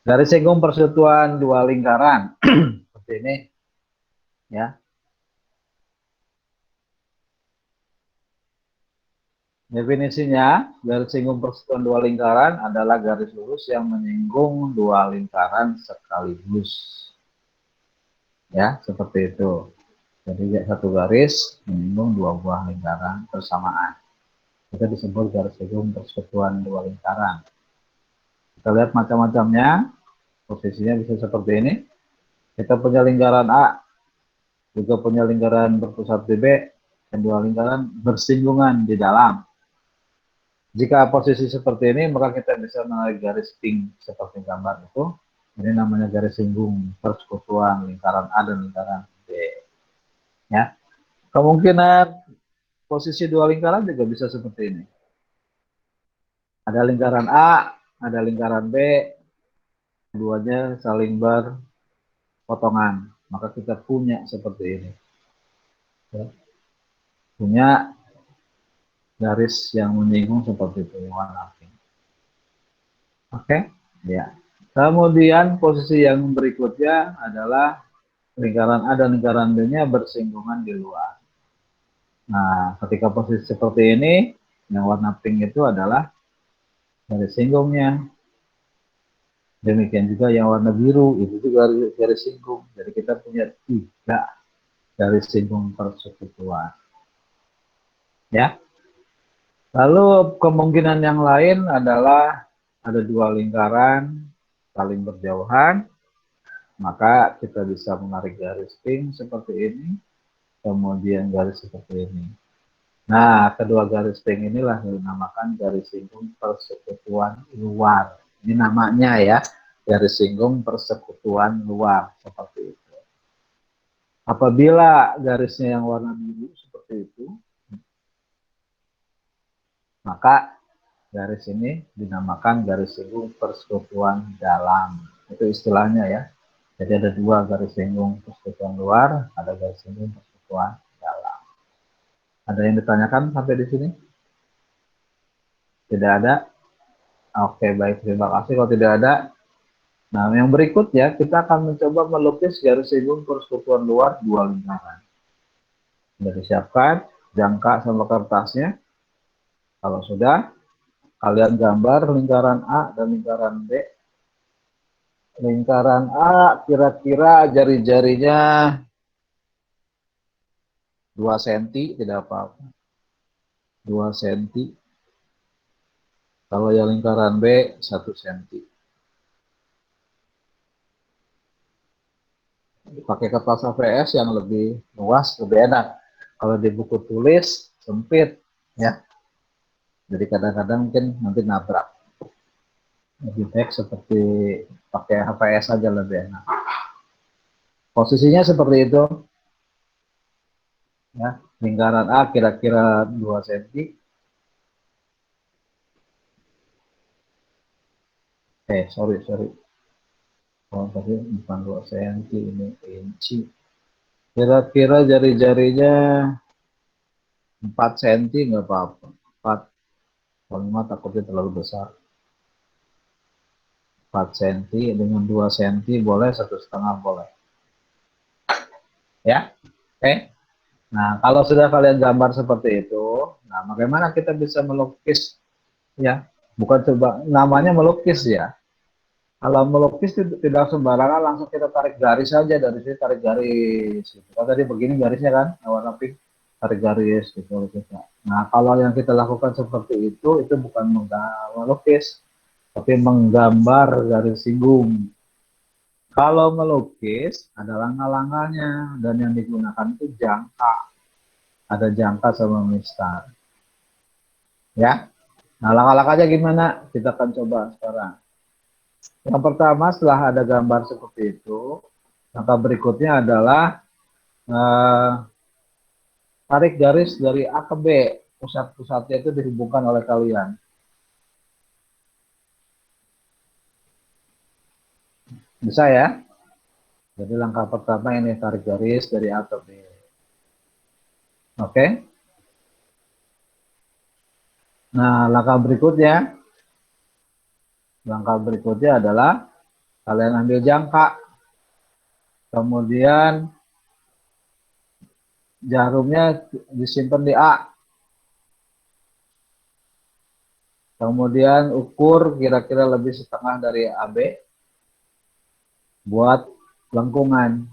Garis singgung persekutuan dua lingkaran. Seperti ini, ya. Definisinya, garis singgung persekutuan dua lingkaran adalah garis lurus yang menyinggung dua lingkaran sekaligus. Ya, seperti itu. Jadi satu garis menyinggung dua buah lingkaran bersamaan. Itu disebut garis singgung persekutuan dua lingkaran. Kita lihat macam-macamnya. Posisinya bisa seperti ini. Kita punya lingkaran A, juga punya lingkaran berpusat di B, dan dua lingkaran bersinggungan di dalam. Jika posisi seperti ini, maka kita bisa menarik garis pink seperti gambar itu. Ini namanya garis singgung persekutuan lingkaran A dan lingkaran B. Ya, kemungkinan posisi dua lingkaran juga bisa seperti ini. Ada lingkaran A, ada lingkaran B, keduanya saling berpotongan. Maka kita punya seperti ini. Ya. Punya garis yang menyinggung seperti itu, warna pink. Oke, ya. Kemudian posisi yang berikutnya adalah lingkaran A dan lingkaran B-nya bersinggungan di luar. Nah, ketika posisi seperti ini, yang warna pink itu adalah garis singgungnya. Demikian juga yang warna biru, itu juga garis singgung. Jadi kita punya 3 garis singgung persekutuan. Ya. Lalu kemungkinan yang lain adalah ada 2 lingkaran saling berjauhan, maka kita bisa menarik garis pink seperti ini, kemudian garis seperti ini. Nah, kedua garis pink inilah yang dinamakan garis singgung persekutuan luar. Ini namanya ya, garis singgung persekutuan luar, seperti itu. Apabila garisnya yang warna biru seperti itu, maka garis ini dinamakan garis singgung persekutuan dalam. Itu istilahnya ya. Jadi ada 2 garis singgung persekutuan luar, ada garis singgung persekutuan dalam. Ada yang ditanyakan sampai di sini? Tidak ada? Oke, baik. Terima kasih kalau tidak ada. Nah, yang berikutnya kita akan mencoba melukis garis singgung persekutuan luar 2 lingkaran. Sudah disiapkan jangka sama kertasnya. Kalau sudah, kalian gambar lingkaran A dan lingkaran B. Lingkaran A kira-kira jari-jarinya 2 cm, tidak apa-apa. 2 cm. Kalau yang lingkaran B 1 cm. Pakai kertas HVS yang lebih luas, lebih enak. Kalau di buku tulis sempit, ya. Jadi kadang-kadang mungkin nanti nabrak. Lebih baik seperti pakai HVS saja lebih enak. Posisinya seperti itu. Ya, lingkaran A kira-kira 2 cm. Sorry. Oh, tadi bukan 2 cm, ini inci. Kira-kira jari-jarinya 4 cm nggak apa-apa. 4, kalau 5 takutnya terlalu besar. 4 cm dengan 2 cm boleh, 1,5 boleh. Ya, oke. Nah, kalau sudah kalian gambar seperti itu, nah bagaimana kita bisa melukis ya? Bukan coba namanya melukis ya. Kalau melukis tidak sembarangan langsung kita tarik garis saja dari sini, tarik garis. Gitu. Kan tadi begini garisnya kan, warna pink, tarik garis gitu kita. Nah, kalau yang kita lakukan seperti itu bukan melukis, tapi menggambar garis singgung. Kalau melukis ada langkah-langkahnya dan yang digunakan itu jangka. Ada jangka sama mistar. Ya. Nah, langkah-langkahnya gimana? Kita akan coba sekarang. Yang pertama setelah ada gambar seperti itu, langkah berikutnya adalah eh, tarik garis dari A ke B. Pusat-pusatnya itu dihubungkan oleh kalian. Bisa ya? Jadi langkah pertama ini tarik garis dari A ke B. Oke? Nah, langkah berikutnya adalah Kalian ambil jangka, kemudian jarumnya disimpan di A. Kemudian ukur kira-kira lebih setengah dari AB. Buat lengkungan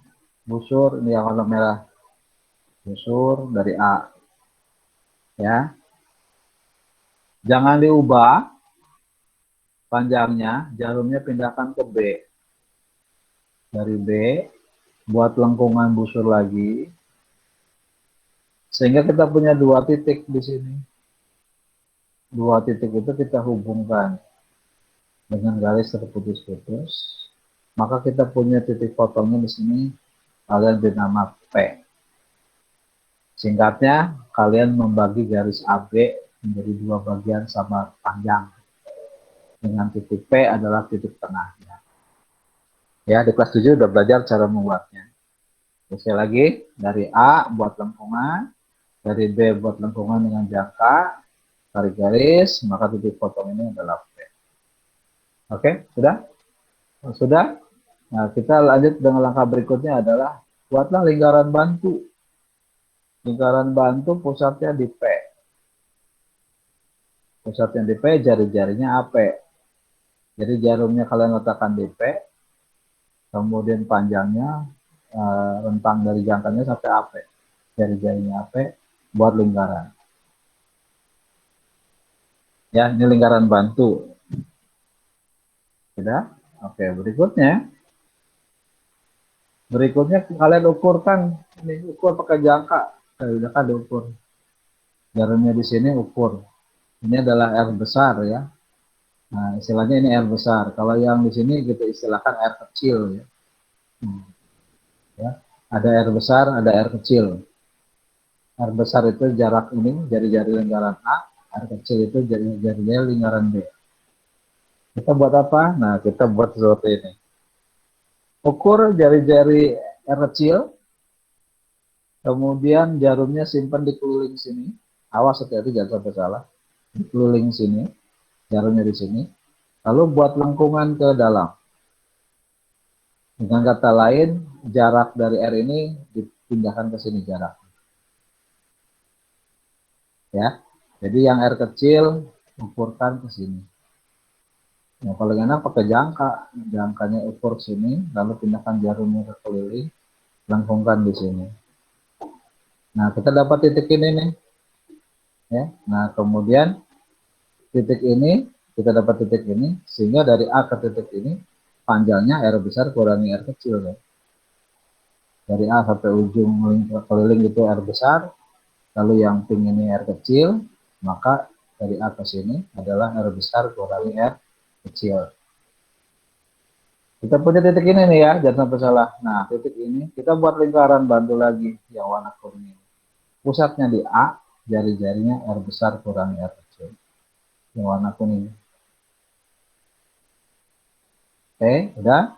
busur, ini yang warna merah. Busur dari A. Ya. Jangan diubah panjangnya, jarumnya pindahkan ke B. Dari B, buat lengkungan busur lagi. Sehingga kita punya 2 titik di sini. 2 titik itu kita hubungkan dengan garis terputus-putus. Maka kita punya titik potongnya di sini, kalian beri nama P. Singkatnya, kalian membagi garis AB menjadi 2 bagian sama panjang. Dengan titik P adalah titik tengahnya. Ya, di kelas 7 udah belajar cara membuatnya. Sekali lagi, dari A buat lengkungan, dari B buat lengkungan dengan jangka, tarik garis, maka titik potong ini adalah P. Oke, sudah? Sudah? Nah, kita lanjut dengan langkah berikutnya adalah buatlah lingkaran bantu. Lingkaran bantu pusatnya di P. Pusatnya di P, jari-jarinya AP. Jadi jarumnya kalian letakkan di P, kemudian panjangnya rentang dari jangkanya sampai AP. Jari-jarinya AP buat lingkaran. Ya, ini lingkaran bantu. Sudah? Oke, berikutnya. Berikutnya kalian ukurkan, ini ukur pakai jangka. Sudah kan diukur. Jarumnya di sini ukur. Ini adalah R besar ya. Nah, istilahnya ini R besar. Kalau yang di sini kita istilahkan R kecil ya. Ya. Ada R besar, ada R kecil. R besar itu jarak ini, jari-jari lingkaran A. R kecil itu jari-jari lingkaran B. Kita buat apa? Nah, kita buat seperti ini. Ukur jari-jari R kecil, kemudian jarumnya simpan di keliling sini. Awas hati-hati jangan sampai salah. Di keliling sini, jarumnya di sini. Lalu buat lengkungan ke dalam. Dengan kata lain, jarak dari R ini dipindahkan ke sini jarak. Ya, jadi yang R kecil ukurkan ke sini. Nah, paling enak pakai jangka, jangkanya ukur sini, lalu pindahkan jarumnya ke keliling, lengkungkan di sini. Nah, kita dapat titik ini nih, ya. Nah, kemudian titik ini kita dapat titik ini, sehingga dari A ke titik ini panjangnya R besar kurangi R kecil, ya. Dari A sampai ujung keliling itu R besar, lalu yang pink ini R kecil, maka dari A ke sini adalah R besar kurangi R kecil. Kita punya titik ini nih ya, jangan sampai salah. Nah, titik ini kita buat lingkaran bantu lagi yang warna kuning. Pusatnya di A, jari-jarinya R besar kurangi R kecil. Yang warna kuning. Oke, udah.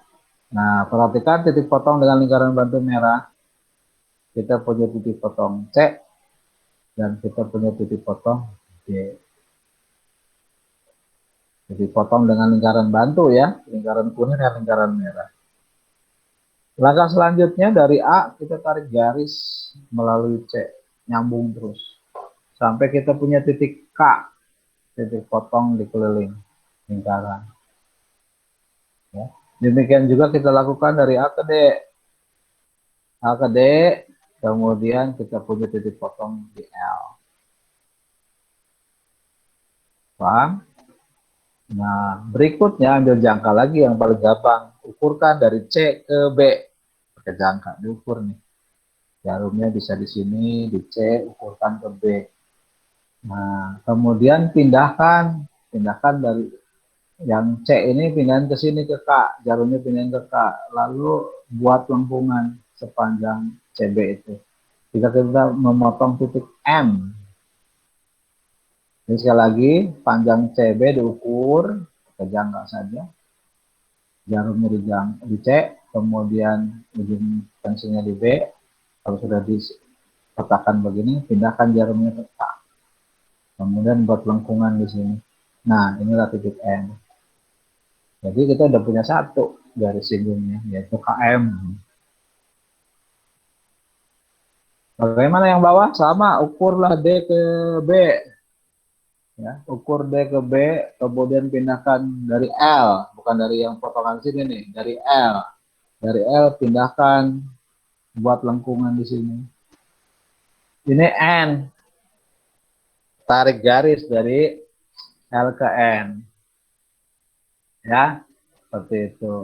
Nah, perhatikan titik potong dengan lingkaran bantu merah. Kita punya titik potong C, dan kita punya titik potong D. Jadi potong dengan lingkaran bantu ya, lingkaran kuning dan lingkaran merah. Langkah selanjutnya dari A kita tarik garis melalui C, nyambung terus. Sampai kita punya titik K, titik potong di keliling lingkaran. Ya. Demikian juga kita lakukan dari A ke D. A ke D, kemudian kita punya titik potong di L. Paham? Nah, berikutnya ambil jangka lagi yang paling gampang. Ukurkan dari C ke B. Pakai jangka, diukur nih. Jarumnya bisa di sini, di C, ukurkan ke B. Nah, kemudian pindahkan dari yang C ini pindahin ke sini ke K, jarumnya pindahin ke K. Lalu buat lengkungan sepanjang CB itu. Jika kita memotong titik M, jadi sekali lagi panjang CB diukur ke jangka saja, jarumnya di C, kemudian ujung pensilnya di B. Kalau sudah diletakkan begini, pindahkan jarumnya ke K. Kemudian buat lengkungan di sini. Nah, inilah titik M. Jadi kita udah punya satu. garis singgungnya, yaitu KM. Bagaimana yang bawah? Sama, ukurlah D ke B. Ya, ukur D ke B, kemudian pindahkan dari L, bukan dari yang potongan sini nih, dari L. Dari L pindahkan, buat lengkungan di sini. Ini N. Tarik garis dari L ke N. Ya, seperti itu.